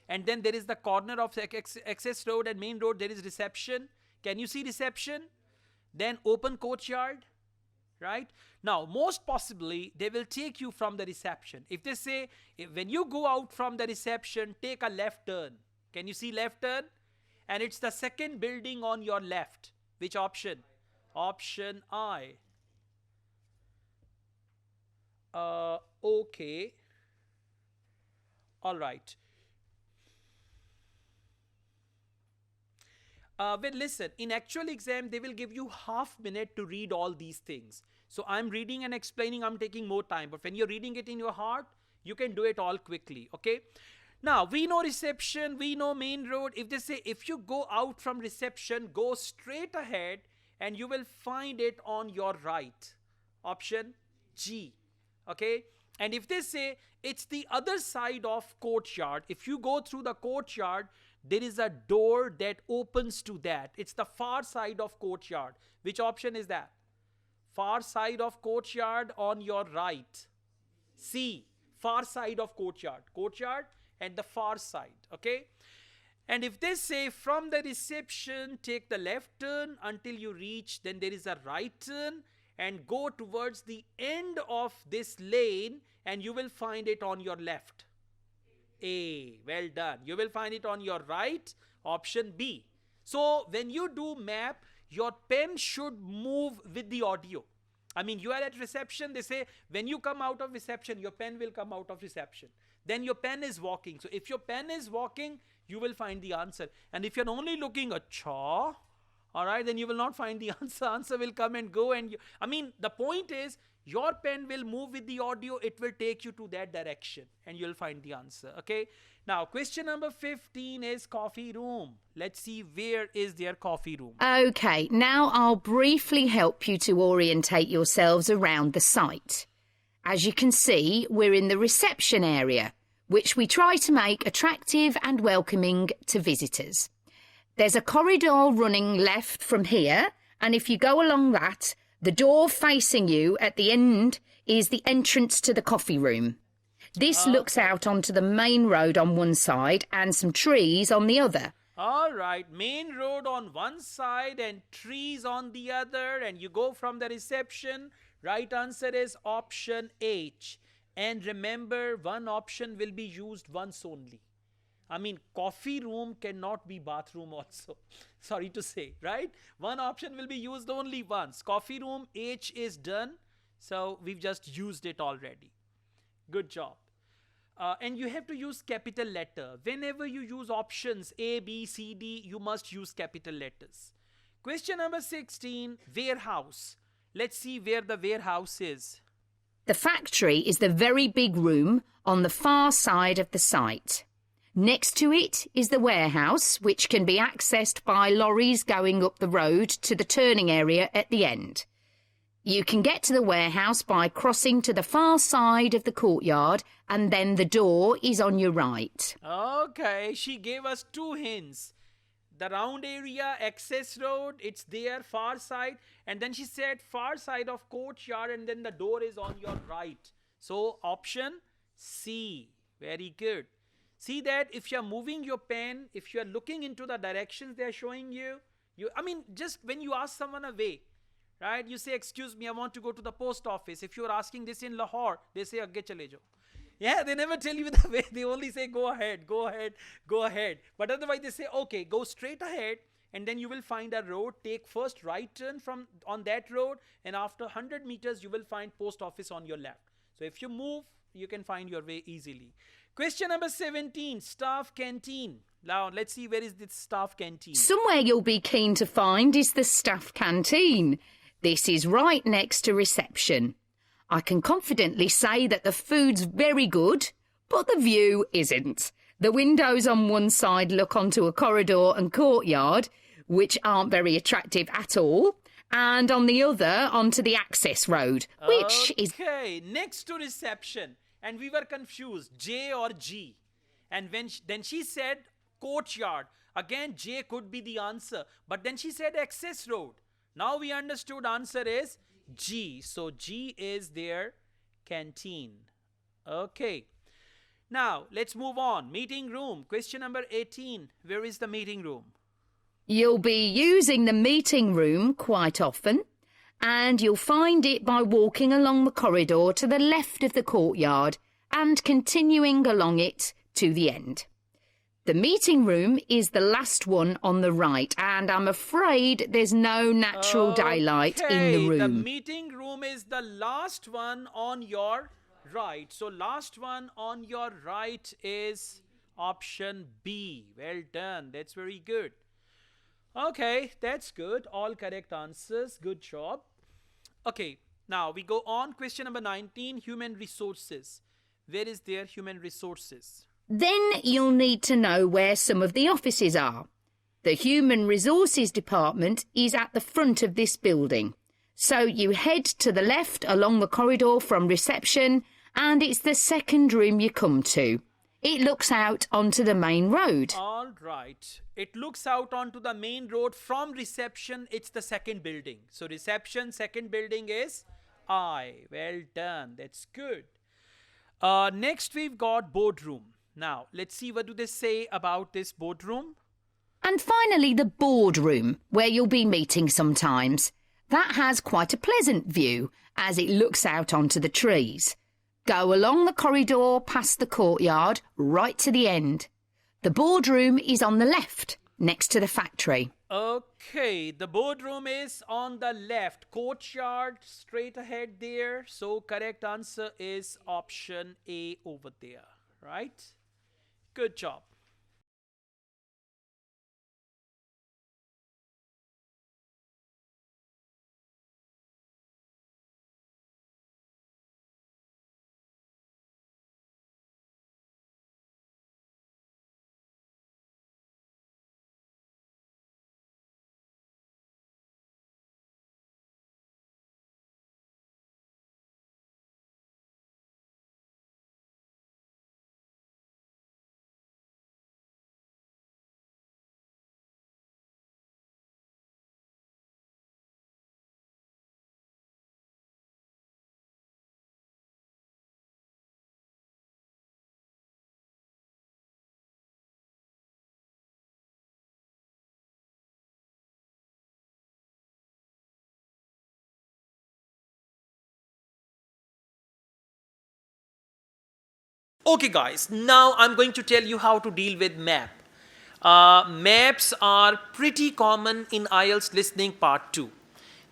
And then there is the corner of access road and main road, there is reception. Can you see reception? Then open courtyard, right? Now, most possibly, they will take you from the reception. If they say, when you go out from the reception, take a left turn. Can you see left turn? And it's the second building on your left. Which option? Option I. Okay. All right. Well, listen, in actual exam, they will give you half minute to read all these things. So I'm reading and explaining, I'm taking more time. But when you're reading it in your heart, you can do it all quickly, okay? Now, we know reception, we know main road. If they say, if you go out from reception, go straight ahead and you will find it on your right. Option G, okay? And if they say, it's the other side of courtyard, if you go through the courtyard, there is a door that opens to that. It's the far side of courtyard. Which option is that? Far side of courtyard on your right. C, far side of courtyard. Courtyard and the far side, okay? And if they say from the reception, take the left turn until you reach, then there is a right turn and go towards the end of this lane and you will find it on your left. A, well done. You will find it on your right, option B. So when you do map, your pen should move with the audio. I mean, you are at reception, they say, when you come out of reception, your pen will come out of reception. Then your pen is walking. So if your pen is walking, you will find the answer. And if you're only looking at cha, all right, then you will not find the answer. Answer will come and go. And I mean, the point is, your pen will move with the audio. It will take you to that direction and you'll find the answer. Okay. Now, question number 15 is coffee room. Let's see, where is their coffee room? Okay, now I'll briefly help you to orientate yourselves around the site. As you can see, we're in the reception area, which we try to make attractive and welcoming to visitors. There's a corridor running left from here, and if you go along that, the door facing you at the end is the entrance to the coffee room. This looks out onto the main road on one side and some trees on the other. All right, main road on one side and trees on the other, and you go from the reception. Right answer is option H. And remember, one option will be used once only. I mean, coffee room cannot be bathroom also. Sorry to say, right? One option will be used only once. Coffee room, H is done. So we've just used it already. Good job. And you have to use capital letter. Whenever you use options A, B, C, D, you must use capital letters. Question number 16, warehouse. Let's see where the warehouse is. The factory is the very big room on the far side of the site. Next to it is the warehouse, which can be accessed by lorries going up the road to the turning area at the end. You can get to the warehouse by crossing to the far side of the courtyard, and then the door is on your right. Okay, she gave us 2 hints. The round area, access road, it's there, far side. And then she said far side of courtyard, and then the door is on your right. So option C. Very good. See that if you're moving your pen, if you're looking into the directions they're showing you, just when you ask someone a way, right? You say, excuse me, I want to go to the post office. If you're asking this in Lahore, they say, agge chale jo. Yeah, they never tell you the way. They only say, go ahead, go ahead, go ahead. But otherwise they say, okay, go straight ahead, and then you will find a road. Take first right turn on that road, and after 100 meters, you will find post office on your left. So if you move, you can find your way easily. Question number 17, staff canteen. Now, let's see, where is this staff canteen? Somewhere you'll be keen to find is the staff canteen. This is right next to reception. I can confidently say that the food's very good, but the view isn't. The windows on one side look onto a corridor and courtyard, which aren't very attractive at all, and on the other onto the access road, which is... Okay, next to reception. And we were confused, J or G. And then she said courtyard. Again, J could be the answer. But then she said access road. Now we understood answer is G. So G is their canteen. Okay. Now, let's move on. Meeting room. Question number 18. Where is the meeting room? You'll be using the meeting room quite often, and you'll find it by walking along the corridor to the left of the courtyard and continuing along it to the end. The meeting room is the last one on the right, and I'm afraid there's no natural daylight in the room. The meeting room is the last one on your right. So last one on your right is option B. Well done. That's very good. Okay, that's good. All correct answers. Good job. Okay, now we go on. Question number 19, human resources. Where is their human resources? Then you'll need to know where some of the offices are. The Human Resources Department is at the front of this building. So you head to the left along the corridor from reception, and it's the second room you come to. It looks out onto the main road. All right. It looks out onto the main road from reception. It's the second building. So reception, second building is I. Well done. That's good. Next we've got boardroom. Now, let's see what do they say about this boardroom. And finally, the boardroom, where you'll be meeting sometimes. That has quite a pleasant view as it looks out onto the trees. Go along the corridor past the courtyard right to the end. The boardroom is on the left, next to the factory. Okay, the boardroom is on the left. Courtyard, straight ahead there. So correct answer is option A over there, right? Good job. Okay guys, now I'm going to tell you how to deal with map. Maps are pretty common in IELTS listening part 2.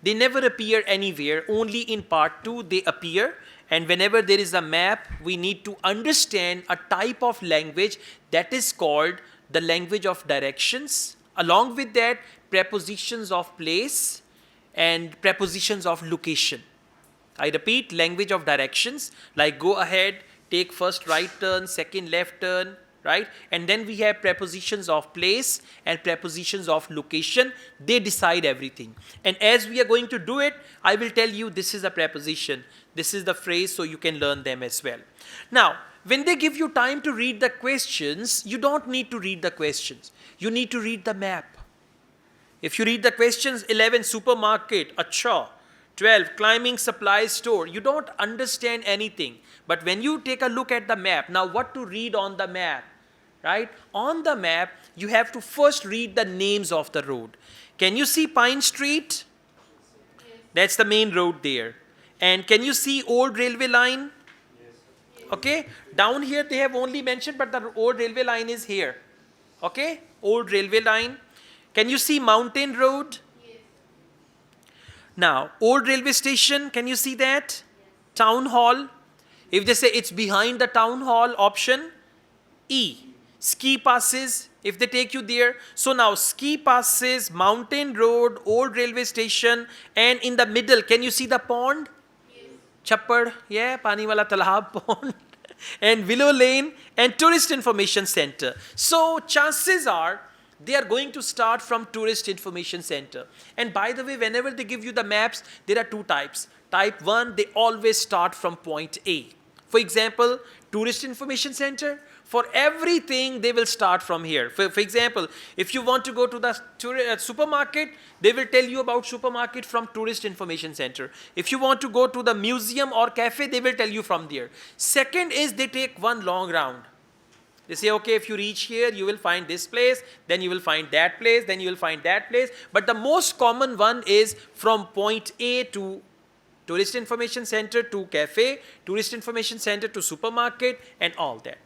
They never appear anywhere, only in part 2 they appear. And whenever there is a map, we need to understand a type of language that is called the language of directions. Along with that, prepositions of place and prepositions of location. I repeat, language of directions, like go ahead, take first right turn, second left turn, right? And then we have prepositions of place and prepositions of location. They decide everything. And as we are going to do it, I will tell you this is a preposition, this is the phrase, so you can learn them as well. Now, when they give you time to read the questions, you don't need to read the questions. You need to read the map. If you read the questions, 11 supermarket, acha, 12 climbing supply store, you don't understand anything. But when you take a look at the map, now what to read on the map, right? On the map, you have to first read the names of the road. Can you see Pine Street? That's the main road there. And can you see old railway line? Okay, down here they have only mentioned, but the old railway line is here. Okay, old railway line. Can you see Mountain Road? Yes. Now, old railway station, can you see that? Yes. Town Hall. If they say it's behind the Town Hall, option E. Ski passes, if they take you there. So now, ski passes, Mountain Road, old railway station, and in the middle, can you see the pond? Yes. Chappad, yeah, Pani wala talab pond. And Willow Lane and Tourist Information Center. So chances are, they are going to start from Tourist Information Center. And by the way, whenever they give you the maps, there are two types. Type 1, they always start from point A. For example, Tourist Information Center, for everything they will start from here. For example, if you want to go to the supermarket, they will tell you about supermarket from Tourist Information Center. If you want to go to the museum or cafe, they will tell you from there. Second is they take one long round. They say, okay, if you reach here, you will find this place, then you will find that place, then you will find that place. But the most common one is from point A to Tourist Information Center to cafe, Tourist Information Center to supermarket, and all that.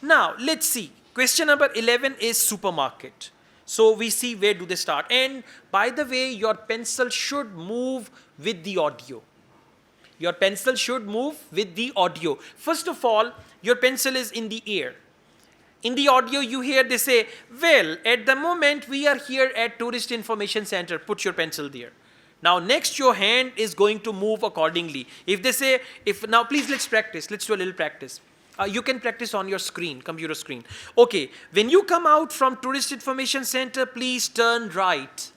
Now, let's see. Question number 11 is supermarket. So we see where do they start. And by the way, your pencil should move with the audio. Your pencil should move with the audio. First of all, your pencil is in the air. In the audio, you hear they say, well, at the moment, we are here at Tourist Information Center. Put your pencil there. Now, next, your hand is going to move accordingly. If they say, now, please, let's practice. Let's do a little practice. You can practice on your screen, computer screen. Okay, when you come out from Tourist Information Center, please turn right.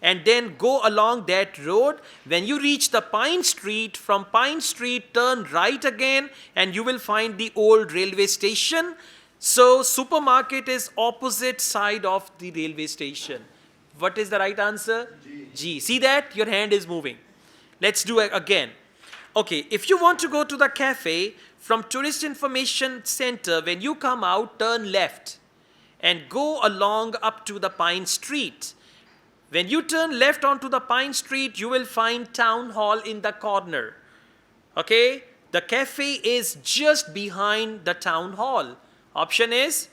And then go along that road. When you reach the Pine Street, from Pine Street, turn right again, and you will find the old railway station. So, supermarket is opposite side of the railway station. What is the right answer? G. See that? Your hand is moving. Let's do it again. Okay, if you want to go to the cafe, from Tourist Information Center, when you come out, turn left and go along up to the Pine Street. When you turn left onto the Pine Street, you will find Town Hall in the corner. Okay, the cafe is just behind the Town Hall. Option is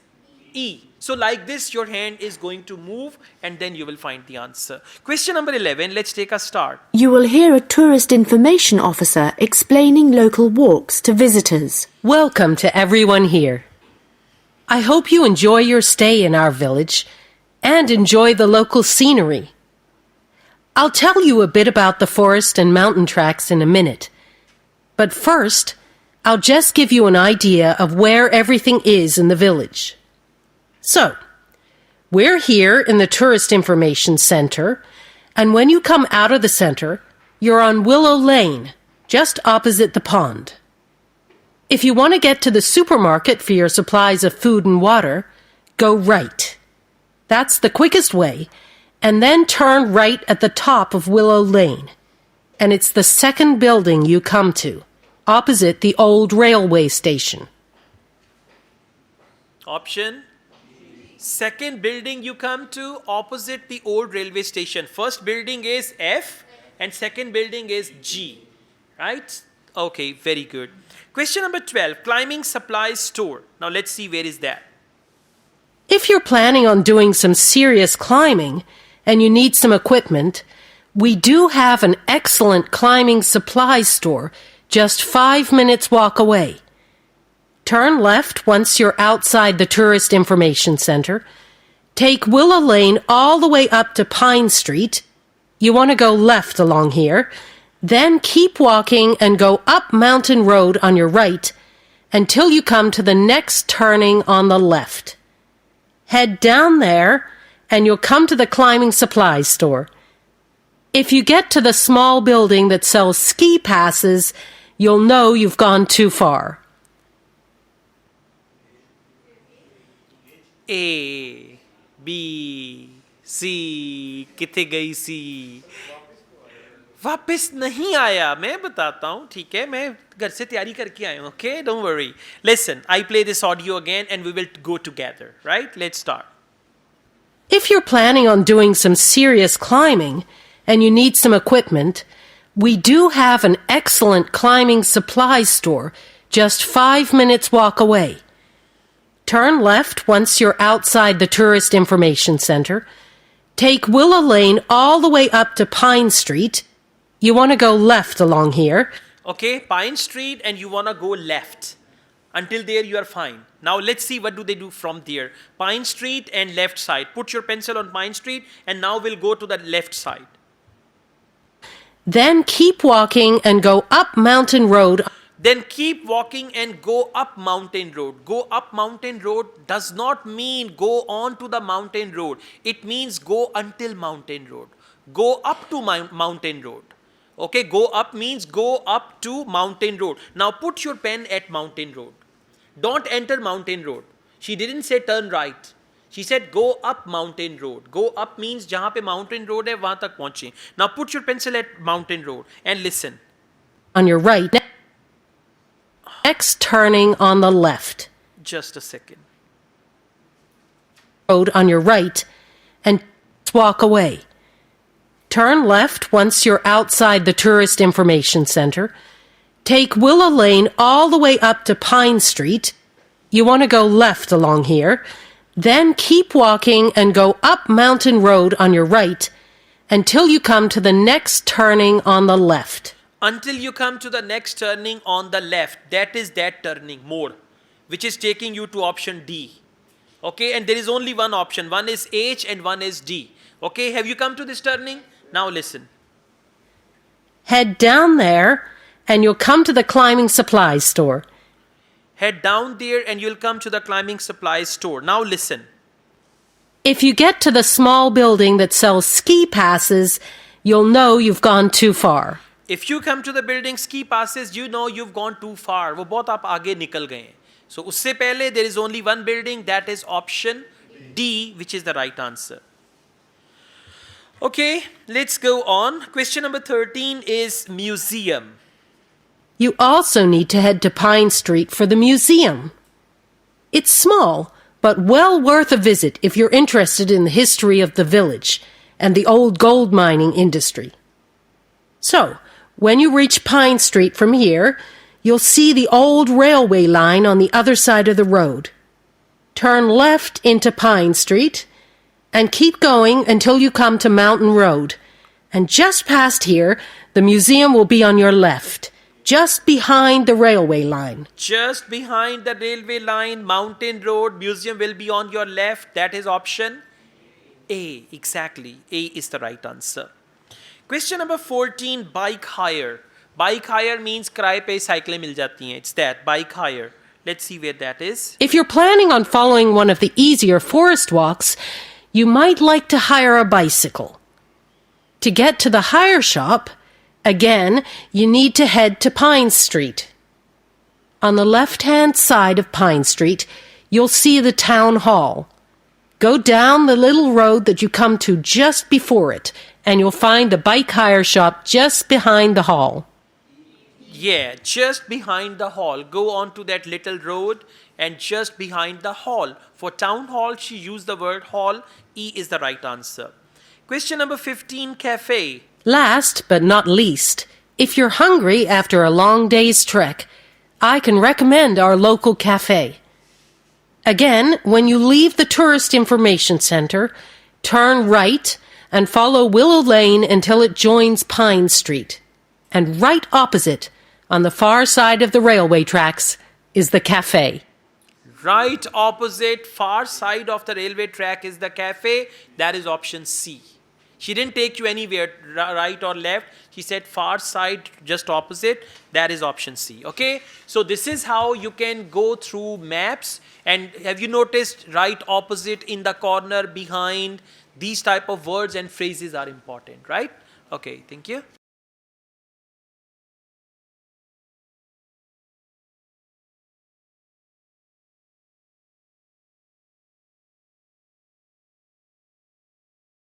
E. So like this, your hand is going to move and then you will find the answer. Question number 11, let's take a start. You will hear a tourist information officer explaining local walks to visitors. Welcome to everyone here. I hope you enjoy your stay in our village and enjoy the local scenery. I'll tell you a bit about the forest and mountain tracks in a minute. But first, I'll just give you an idea of where everything is in the village. So, we're here in the Tourist Information Center, and when you come out of the center, you're on Willow Lane, just opposite the pond. If you want to get to the supermarket for your supplies of food and water, go right. That's the quickest way, and then turn right at the top of Willow Lane. And it's the second building you come to, opposite the old railway station. Option? Second building you come to, opposite the old railway station. First building is F and second building is G. Right? Okay, very good. Question number 12, climbing supplies store. Now let's see where is that. If you're planning on doing some serious climbing and you need some equipment, We do have an excellent climbing supplies store just 5 minutes walk away. Turn left once you're outside the Tourist Information Center. Take Willow Lane all the way up to Pine Street. You want to go left along here. Then keep walking and go up Mountain Road on your right until you come to the next turning on the left. Head down there and you'll come to the climbing supplies store. If you get to the small building that sells ski passes, you'll know you've gone too far. A, B, C, किथे गई C? वापस नहीं आया. मैं बताता हूँ, ठीक है? मैं घर से तैयारी करके आया हूँ. Okay, don't worry. Listen, I play this audio again and we will go together. Right? Let's start. If you're planning on doing some serious climbing and you need some equipment, we do have an excellent climbing supplies store just 5 minutes walk away. Turn left once you're outside the Tourist Information Center. Take Willow Lane all the way up to Pine Street. You want to go left along here. Okay, Pine Street and you want to go left. Until there you are fine. Now let's see what do they do from there. Pine Street and left side. Put your pencil on Pine Street and now we'll go to the left side. Then keep walking and go up Mountain Road. Then keep walking and go up Mountain Road. Go up Mountain Road does not mean go on to the Mountain Road. It means go until Mountain Road. Go up to Mountain Road. Okay, go up means go up to Mountain Road. Now put your pen at Mountain Road. Don't enter Mountain Road. She didn't say turn right. She said go up Mountain Road. Go up means जहाँ पे Mountain Road है वहाँ तक पहुँचे. Now put your pencil at Mountain Road and listen. On your right. Next turning on the left. Just a second. Road on your right and walk away. Turn left once you're outside the Tourist Information Center. Take Willow Lane all the way up to Pine Street. You want to go left along here. Then keep walking and go up Mountain Road on your right until you come to the next turning on the left. Until you come to the next turning on the left. That is that turning, more, which is taking you to option D. Okay, and there is only one option. One is H and one is D. Okay, have you come to this turning? Now listen. Head down there and you'll come to the climbing supplies store. Head down there and you'll come to the climbing supplies store. Now listen. If you get to the small building that sells ski passes, you'll know you've gone too far. If you come to the building ski passes, you know you've gone too far. वो बहुत आप आगे निकल गए हैं. So उससे पहले there is only one building, that is option D, which is the right answer. Okay, let's go on. Question number 13 is museum. You also need to head to Pine Street for the museum. It's small, but well worth a visit if you're interested in the history of the village and the old gold mining industry. So, when you reach Pine Street from here, you'll see the old railway line on the other side of the road. Turn left into Pine Street and keep going until you come to Mountain Road. And just past here, the museum will be on your left, just behind the railway line. Just behind the railway line, Mountain Road, museum will be on your left. That is option A. Exactly. A is the right answer. Question number 14, bike hire. Bike hire means किराए पे साइकिलें मिल जाती हैं. It's that, bike hire. Let's see where that is. If you're planning on following one of the easier forest walks, you might like to hire a bicycle. To get to the hire shop, again, you need to head to Pine Street. On the left-hand side of Pine Street, you'll see the town hall. Go down the little road that you come to just before it, and you'll find the bike hire shop just behind the hall. Yeah, just behind the hall. Go on to that little road and just behind the hall. For town hall, she used the word hall. E is the right answer. Question number 15, cafe. Last but not least, if you're hungry after a long day's trek, I can recommend our local cafe. Again, when you leave the Tourist Information Center, turn right and follow Willow Lane until it joins Pine Street. And right opposite, on the far side of the railway tracks, is the cafe. Right opposite, far side of the railway track is the cafe. That is option C. She didn't take you anywhere, right or left. She said far side, just opposite. That is option C. Okay? So this is how you can go through maps. And have you noticed right opposite, in the corner, behind, these type of words and phrases are important, right? Okay, thank you.